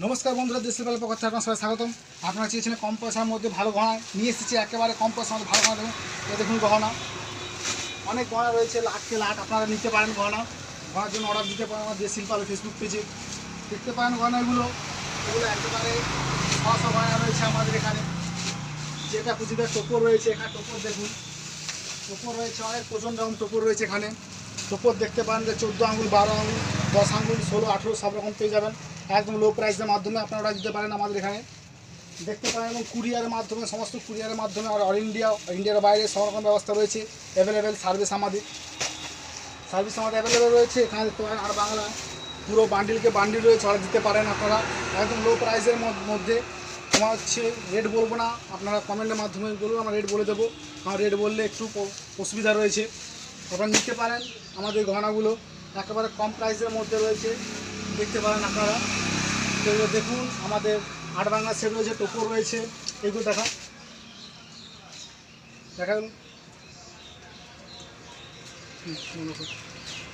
নমস্কার বন্ধুরা, দেশের বেলা পক্ষ থেকে আপনার সবাই স্বাগতম। আপনারা চেয়েছিলেন কম পয়সার মধ্যে ভালো গহনা, নিয়ে এসেছি একেবারে কম পয়সার মধ্যে ভালো গহনা। দেখুন গহনা, অনেক গহনা রয়েছে, লাখকে লাখ। আপনারা নিতে পারেন গহনার জন্য অর্ডার দিতে পারেন আমার দেশ শিল্পাল ফেসবুক পেজে। দেখতে পারেন গহনাগুলো, এগুলো একেবারে ছশো গহনা রয়েছে আমাদের এখানে। যেটা খুঁজিতে টোপর রয়েছে, এখানে টোপর দেখুন, টোপর রয়েছে অনেক প্রচণ্ড রকম টোপর রয়েছে এখানে। টোপর দেখতে পারেন যে 14 আঙুল, 12 আঙুল, 10 আঙুল, 16, 18 সব রকম পেয়ে যাবেন একদম লো প্রাইসের মাধ্যমে। আপনারা অর্ডার দিতে পারেন আমাদের এখানে, দেখতে পারেন। এবং কুরিয়ারের মাধ্যমে, সমস্ত কুরিয়ারের মাধ্যমে, আর অল ইন্ডিয়ার বাইরে সব রকম ব্যবস্থা রয়েছে অ্যাভেলেবেল। সার্ভিস আমাদের অ্যাভেলেবেল রয়েছে এখানে। দেখতে পারেন আর বাংলা পুরো বান্ডিলকে বান্ডিল রয়েছে, অর্ডার দিতে পারেন আপনারা একদম লো প্রাইসের মধ্যে। আমার হচ্ছে রেট বলবো না, আপনারা কমেন্টের মাধ্যমে বলুন, আমার রেট বলে দেবো। আমার রেট বললে একটু অসুবিধা রয়েছে। আপনারা নিতে পারেন আমাদের গহনাগুলো, একেবারে কম প্রাইসের মধ্যে রয়েছে, দেখতে পারেন আপনারা। তো দেখুন আমাদের 8 বাংলা সেট রয়েছে, টোপর রয়েছে, এগুলো দেখান।